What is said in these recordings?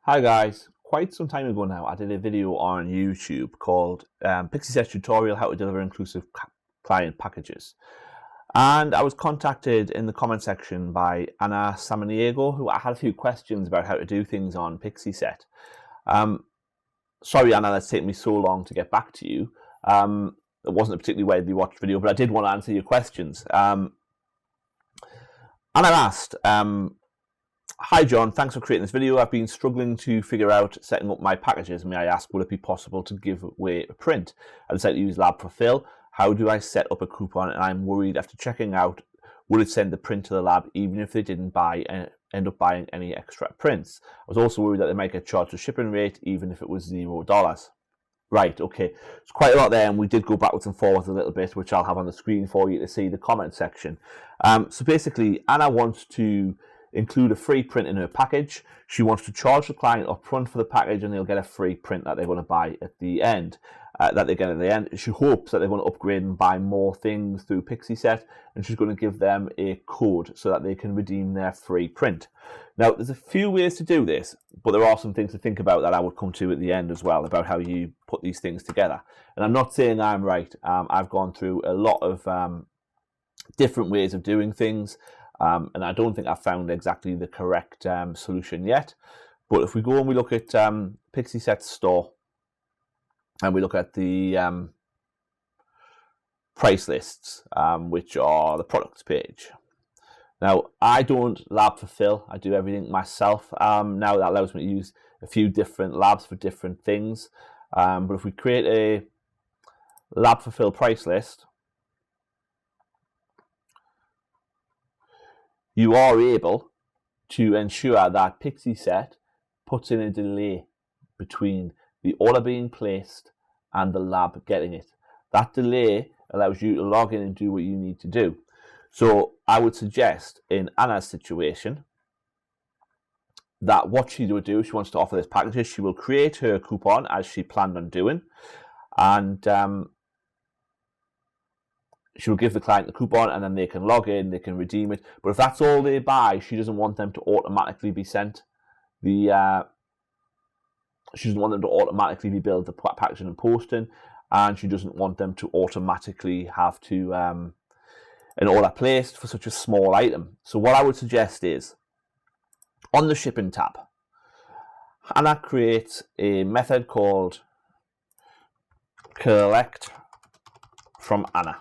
Hi guys, quite some time ago now I did a video on YouTube called Pixieset tutorial how to deliver inclusive client packages, and I was contacted in the comment section by Anna Samaniego, who had a few questions about how to do things on Pixieset. Sorry Anna, that's taken me so long to get back to you. It wasn't a particularly widely watched video, but I did want to answer your questions. Anna asked, hi John, thanks for creating this video. I've been struggling to figure out setting up my packages. May I ask, would it be possible to give away a print? I decided to use Lab Fulfill. How do I set up a coupon? And I'm worried after checking out, would it send the print to the lab even if they didn't end up buying any extra prints? I was also worried that they might get charged a shipping rate even if it was $0. Right, okay. It's quite a lot there, and we did go backwards and forwards a little bit, which I'll have on the screen for you to see the comment section. So basically, Anna wants to include a free print in her package. She wants to charge the client up front for the package, and they'll get a free print that they're going to buy at the end. She hopes that they're going to upgrade and buy more things through Pixieset, and she's going to give them a code so that they can redeem their free print. Now, there's a few ways to do this, but there are some things to think about that I would come to at the end as well about how you put these things together. And I'm not saying I'm right. I've gone through a lot of different ways of doing things. And I don't think I've found exactly the correct solution yet. But if we go and we look at Pixieset store and we look at the price lists, which are the products page. Now, I don't lab fulfill. I do everything myself. Now that allows me to use a few different labs for different things. But if we create a lab fulfill price list, you are able to ensure that Pixieset puts in a delay between the order being placed and the lab getting it. That delay allows you to log in and do what you need to do. So I would suggest in Anna's situation that what she would do, she wants to offer this package, she will create her coupon as she planned on doing, and she'll give the client the coupon and then they can log in, they can redeem it. But if that's all they buy, she doesn't want them to automatically be sent she doesn't want them to automatically be billed the packaging and posting, and she doesn't want them to automatically have to an order placed for such a small item. So what I would suggest is, on the shipping tab, Anna creates a method called collect from Anna.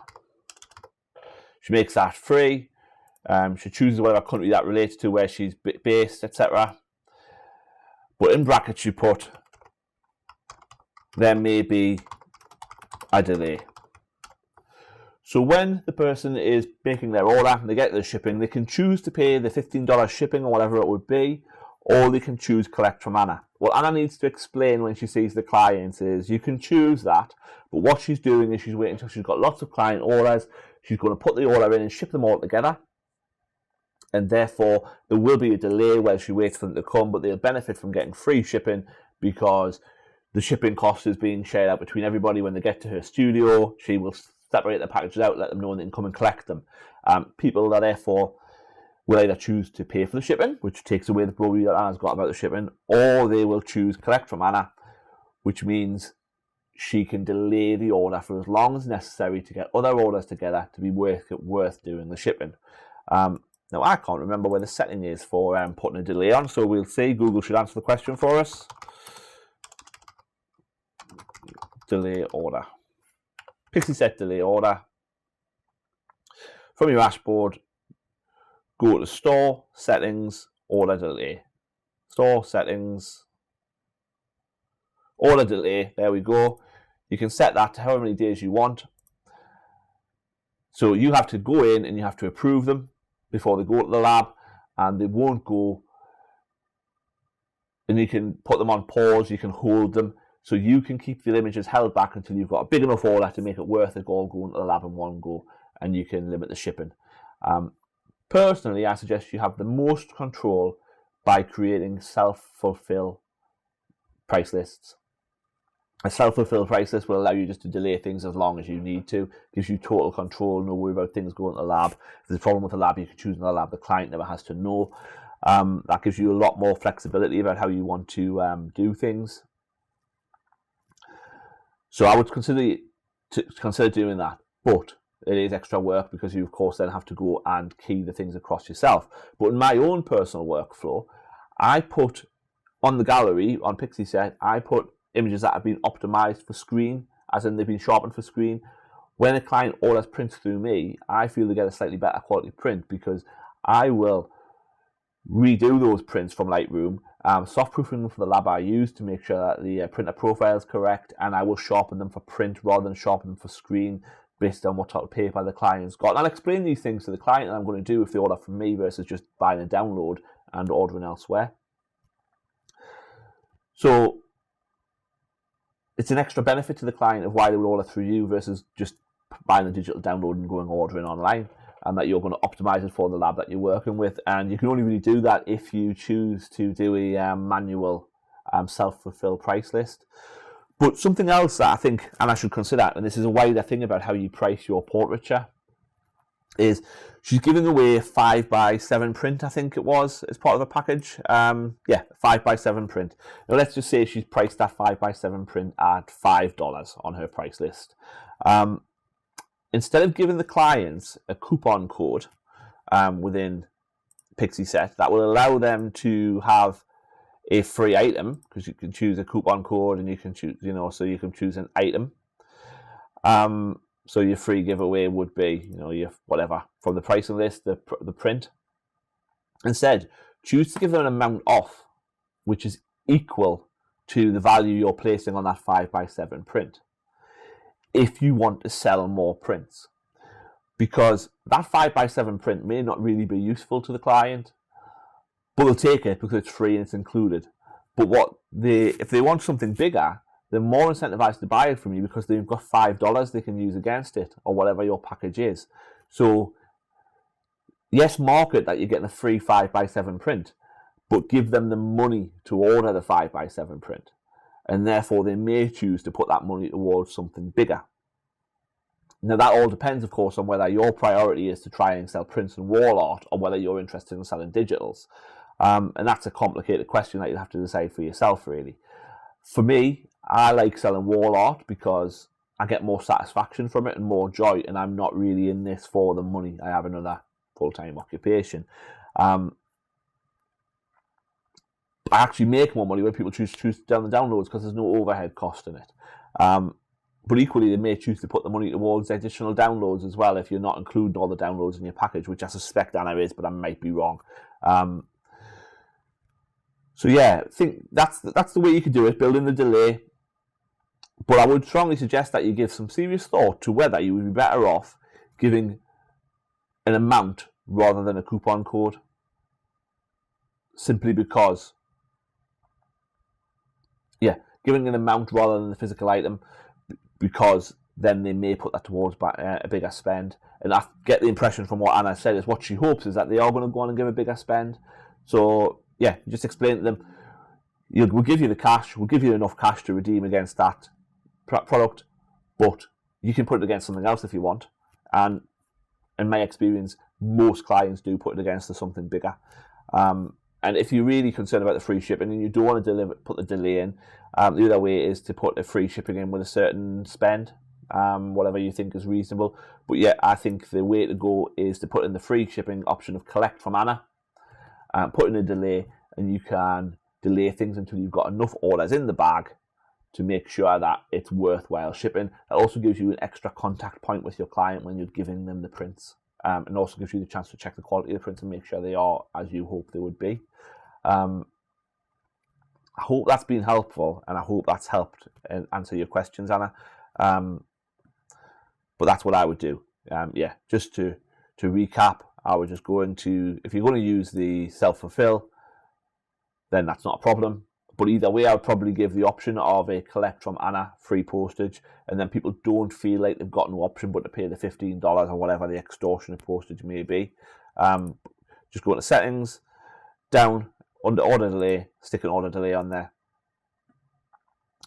She makes that free. She chooses whatever country that relates to, where she's based, etc. But in brackets you put, there may be a delay. So when the person is making their order and they get the shipping, they can choose to pay the $15 shipping or whatever it would be, or they can choose collect from Anna. What Anna needs to explain when she sees the clients is, you can choose that, but what she's doing is she's waiting until she's got lots of client orders. She's going to put the order in and ship them all together, and therefore there will be a delay while she waits for them to come, but they'll benefit from getting free shipping because the shipping cost is being shared out between everybody. When they get to her studio, she will separate the packages out, let them know, and they can come and collect them. People that therefore will either choose to pay for the shipping, which takes away the worry that Anna's got about the shipping, or they will choose collect from Anna, which means she can delay the order for as long as necessary to get other orders together to be worth doing the shipping. Now, I can't remember where the setting is for putting a delay on, so we'll see. Google should answer the question for us. Delay order. Pixieset delay order. From your dashboard, go to store, settings, order delay. Store, settings, order delay. There we go. You can set that to however many days you want. So you have to go in and you have to approve them before they go to the lab, and they won't go. And you can put them on pause, you can hold them, so you can keep the images held back until you've got a big enough order to make it worth it all going to the lab in one go, and you can limit the shipping. Personally, I suggest you have the most control by creating self-fulfill price lists. A self-fulfill price list will allow you just to delay things as long as you need to. Gives you total control, no worry about things going to the lab. If there's a problem with the lab, you can choose another lab. The client never has to know. That gives you a lot more flexibility about how you want to do things. So I would consider doing that, but it is extra work because you, of course, then have to go and key the things across yourself. But in my own personal workflow, I put on the gallery, on Pixieset, I put images that have been optimized for screen, as in they've been sharpened for screen. When a client orders prints through me, I feel they get a slightly better quality print because I will redo those prints from Lightroom, soft proofing them for the lab I use to make sure that the printer profile is correct, and I will sharpen them for print rather than sharpen them for screen based on what type of paper the client's got. And I'll explain these things to the client, and I'm going to do if they order from me versus just buying a download and ordering elsewhere. So it's an extra benefit to the client of why they would order through you versus just buying a digital download and going ordering online, and that you're going to optimize it for the lab that you're working with. And you can only really do that if you choose to do a manual self-fulfill price list. But something else that I think, and I should consider, and this is a wider thing about how you price your portraiture, is she's giving away a 5x7 print, I think it was, as part of a package. 5x7 print. Now let's just say she's priced that 5x7 print at $5 on her price list. Instead of giving the clients a coupon code within Pixieset that will allow them to have a free item, because you can choose a coupon code and you can choose, so you can choose an item. So your free giveaway would be, your whatever from the pricing list, the print. Instead, choose to give them an amount off, which is equal to the value you're placing on that 5x7 print, if you want to sell more prints. Because that 5x7 print may not really be useful to the client, but they'll take it because it's free and it's included. But if they want something bigger, they're more incentivized to buy it from you because they've got $5 they can use against it, or whatever your package is. So yes, market that you're getting a free 5x7 print, but give them the money to order the 5x7 print, and therefore they may choose to put that money towards something bigger. Now that all depends, of course, on whether your priority is to try and sell prints and wall art, or whether you're interested in selling digitals. And that's a complicated question that you'll have to decide for yourself, really. For me, I like selling wall art because I get more satisfaction from it and more joy, and I'm not really in this for the money. I have another full-time occupation. I actually make more money when people choose down the downloads because there's no overhead cost in it. But equally, they may choose to put the money towards additional downloads as well if you're not including all the downloads in your package, which I suspect Anna is, but I might be wrong. So yeah, I think that's the way you could do it, build in the delay. But I would strongly suggest that you give some serious thought to whether you would be better off giving an amount rather than a coupon code. Simply because, giving an amount rather than the physical item, because then they may put that towards a bigger spend. And I get the impression from what Anna said is what she hopes is that they are going to go on and give a bigger spend. So yeah, just explain to them, we'll give you the cash, we'll give you enough cash to redeem against that product, but you can put it against something else if you want. And in my experience, most clients do put it against something bigger. And if you're really concerned about the free shipping and you don't want to put the delay in, the other way is to put a free shipping in with a certain spend, whatever you think is reasonable. But yeah, I think the way to go is to put in the free shipping option of collect from Anna, put in a delay, and you can delay things until you've got enough orders in the bag to make sure that it's worthwhile shipping. It also gives you an extra contact point with your client when you're giving them the prints, and also gives you the chance to check the quality of the prints and make sure they are as you hope they would be. I hope that's been helpful, and I hope that's helped answer your questions, Anna. But that's what I would do. Just to recap, I would just go into, if you're going to use the self-fulfill, then that's not a problem. But either way, I would probably give the option of a collect from Anna, free postage, and then people don't feel like they've got no option but to pay the $15 or whatever the extortionate postage may be. Just go into settings, down, under order delay, stick an order delay on there.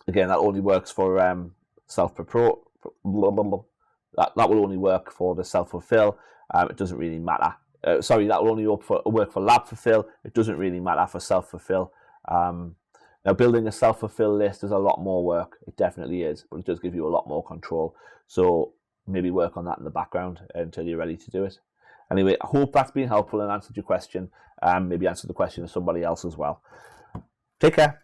Again, that only works for that will only work for the self-fulfill. It doesn't really matter that will only work for lab fulfill. It doesn't really matter for self-fulfill. Now, building a self-fulfill list is a lot more work. It definitely is, but it does give you a lot more control. So maybe work on that in the background until you're ready to do it. Anyway, I hope that's been helpful and answered your question. Maybe answered the question of somebody else as well. Take care.